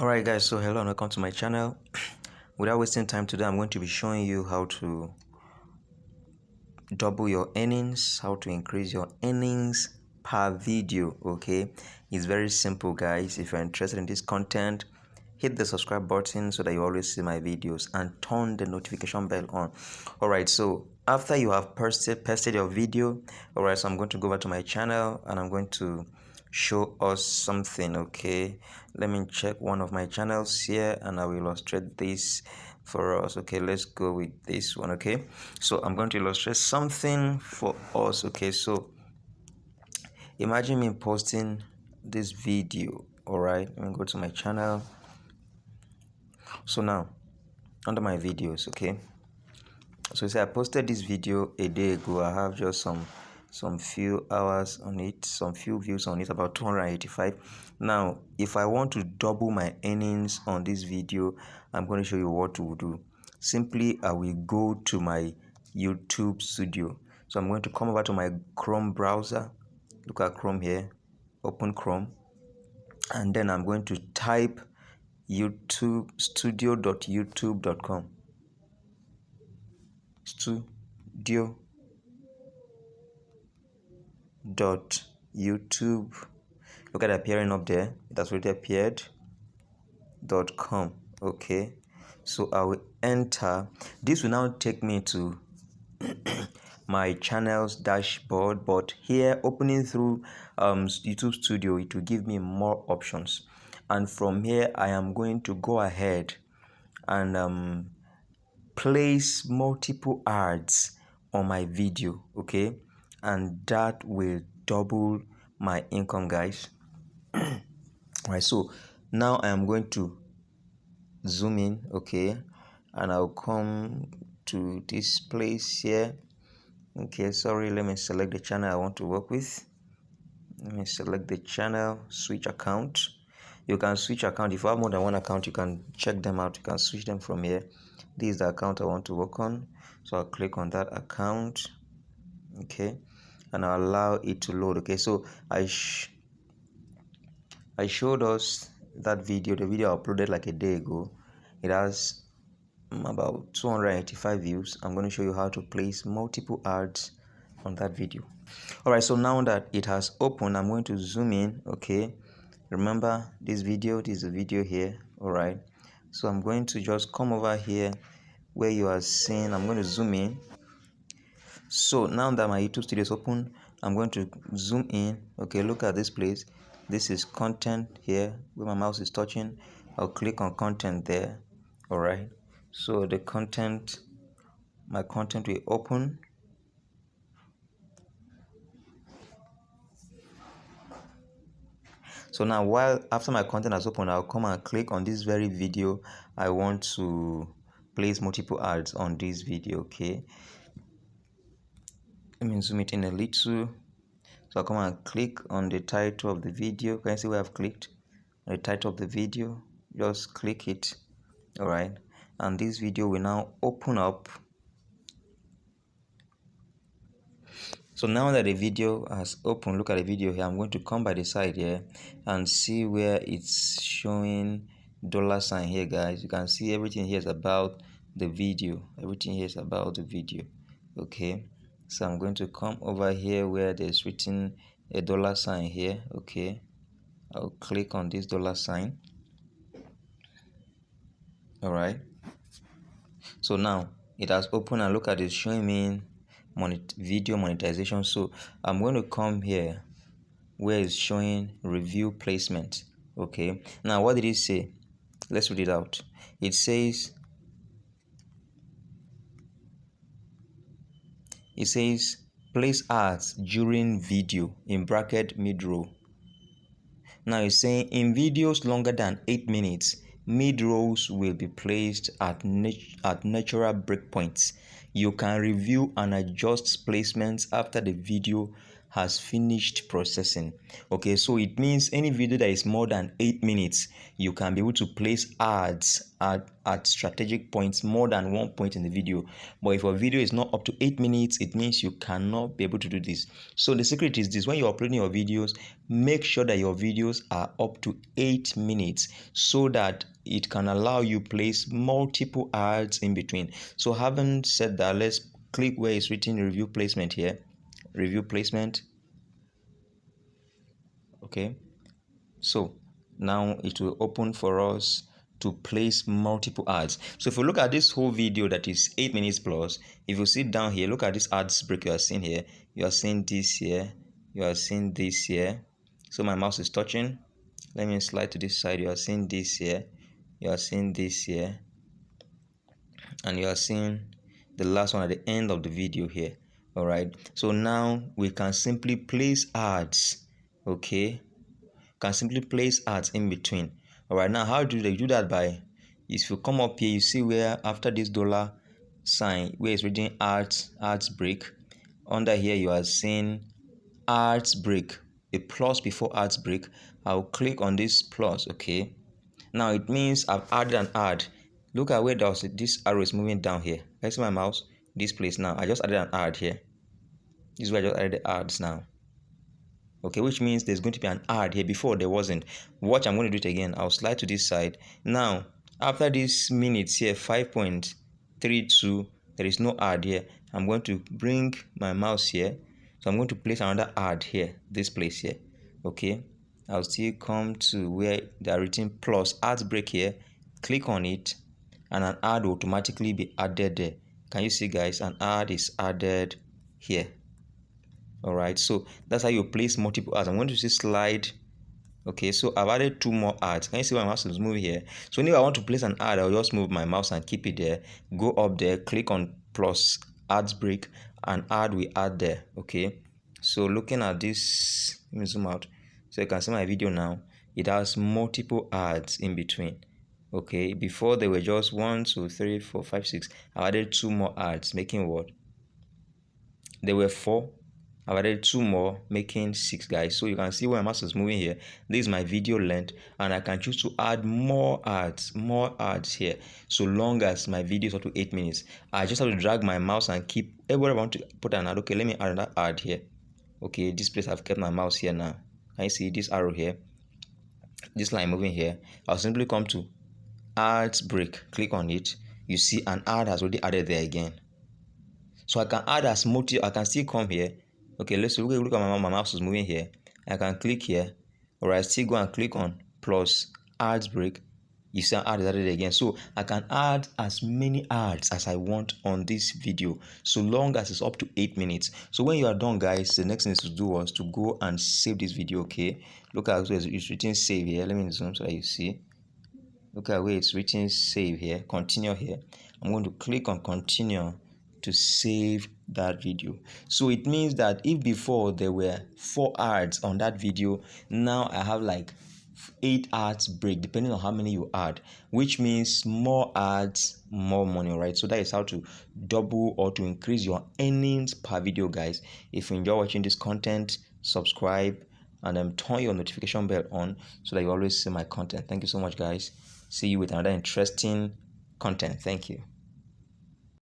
Alright guys, so hello and welcome to my channel. Without wasting time today, I'm going to be showing you how to double your earnings, how to increase your earnings per video. Okay, it's very simple guys. If you're interested in this content, hit the subscribe button so that you always see my videos and turn the notification bell on. Alright, so after you have pasted your video, alright, so I'm going to go back to my channel and I'm going to show us something. Okay, let me check one of my channels here and I will illustrate this for us. Okay, let's go with this one. Okay, so I'm going to illustrate something for us. Okay, so imagine me posting this video. All right, let me go to my channel. So now under my videos, okay, so say I posted this video a day ago. I have just some few hours on it, some few views on it, about 285. Now if I want to double my earnings on this video, I'm going to show you what to do. Simply I will go to my YouTube studio. So I'm going to come over to my Chrome browser. Look at Chrome here, open Chrome, and then I'm going to type YouTube studio.youtube.com. studio.youtube. Look at it appearing up there. It has already appeared. .com. Okay, so I will enter. This will now take me to my channel's dashboard, but here opening through YouTube Studio, it will give me more options, and from here I am going to go ahead and place multiple ads on my video. Okay, and that will double my income guys. Right, so now I am going to zoom in. Okay, and I'll come to this place here. Okay, sorry, let me select the channel I want to work with. Let me select the channel, switch account. You can switch account. If you have more than one account, you can check them out. You can switch them from here. This is the account I want to work on, so I'll click on that account. Okay, and I'll allow it to load. Okay, so I showed us that video, the video I uploaded like a day ago. It has about 285 views. I'm going to show you how to place multiple ads on that video. All right, so now that it has opened, I'm going to zoom in. Okay, remember this video, this is a video here. All right, so I'm going to just come over here where you are seeing. I'm going to zoom in. So now that my YouTube studio is open, I'm going to zoom in. Okay, look at this place. This is content here where my mouse is touching. I'll click on content there. All right, so the content, my content will open. So now while after my content has opened, I'll come and click on this very video. I want to place multiple ads on this video. Okay, let me zoom it in a little. So I'll come and click on the title of the video. Can you see where I've clicked on the title of the video? Just click it. All right, and this video will now open up. So now that the video has opened, look at the video here. I'm going to come by the side here and see where it's showing $sign here, guys. You can see everything here is about the video. Everything here is about the video. Okay, so I'm going to come over here where there's written a $sign here. Okay, I'll click on this $sign. All right, so now it has opened and look at it showing me video monetization. So I'm going to come here where it's showing review placement. Okay, now what did it say? Let's read it out. It says place ads during video in bracket mid row. Now it's saying in videos longer than 8 minutes, mid rows will be placed at natural breakpoints. You can review and adjust placements after the video has finished processing. Okay, so it means any video that is more than 8 minutes, you can be able to place ads at strategic points, more than one point in the video. But if your video is not up to 8 minutes, it means you cannot be able to do this. So the secret is this: when you're uploading your videos, make sure that your videos are up to 8 minutes so that it can allow you place multiple ads in between. So having said that, let's click where it's written review placement here. Review placement. Okay, so now it will open for us to place multiple ads. So if you look at this whole video that is 8 minutes plus, if you sit down here, look at this ads break you are seeing here. You are seeing this here, you are seeing this here. So my mouse is touching. Let me slide to this side. You are seeing this here, you are seeing this here, and you are seeing the last one at the end of the video here. All right, so now we can simply place ads. Okay, can simply place ads in between. All right, now how do they do that? By, if you come up here, you see where after this dollar sign where it's written ads break, under here you are seeing ads break, a plus before ads break. I'll click on this plus. Okay, now it means I've added an ad. Look at where this arrow is moving down here. I see my mouse this place. Now I just added an ad here. This is where I just added the ads now. Okay, which means there's going to be an ad here. Before there wasn't. Watch, I'm going to do it again. I'll slide to this side. Now after this minutes here, 5.32, there is no ad here. I'm going to bring my mouse here, so I'm going to place another ad here, this place here. Okay, I'll still come to where they are written plus ads break here, click on it, and an ad will automatically be added there. Can you see, guys? An ad is added here. All right, so that's how you place multiple ads. I'm going to see slide. Okay, so I've added 2 more ads. Can you see my mouse is moving here? So if I want to place an ad, I'll just move my mouse and keep it there. Go up there, click on plus ads break, and ad we add there. Okay, so looking at this, let me zoom out so you can see my video now. It has multiple ads in between. Okay, before there were just 1, 2, 3, 4, 5, 6. I added 2 more ads, making what? There were 4. I've added 2 more, making 6, guys. So you can see where my mouse is moving here. This is my video length, and I can choose to add more ads here, so long as my video is up to 8 minutes. I just have to drag my mouse and keep everywhere I want to put an ad. Okay, let me add another ad here. Okay, this place I've kept my mouse here now. Can you see this arrow here? This line moving here. I'll simply come to ads break, click on it. You see an ad has already added there again. So I can add as multi. I can still come here. Okay, let's look at my mouse is moving here. I can click here, or I still go and click on plus ads break. You see, ad is added again. So I can add as many ads as I want on this video, so long as it's up to 8 minutes. So when you are done, guys, the next thing to do was to go and save this video. Okay, look at where it's written save here. Let me zoom so that you see. Look at where it's written save here, continue here. I'm going to click on continue to save that video. So it means that if before there were 4 ads on that video, now I have like 8 ads break, depending on how many you add, which means more ads, more money. Right, so that is how to double or to increase your earnings per video, guys. If you enjoy watching this content, subscribe and turn your notification bell on so that you always see my content. Thank you so much, guys. See you with another interesting content. Thank you.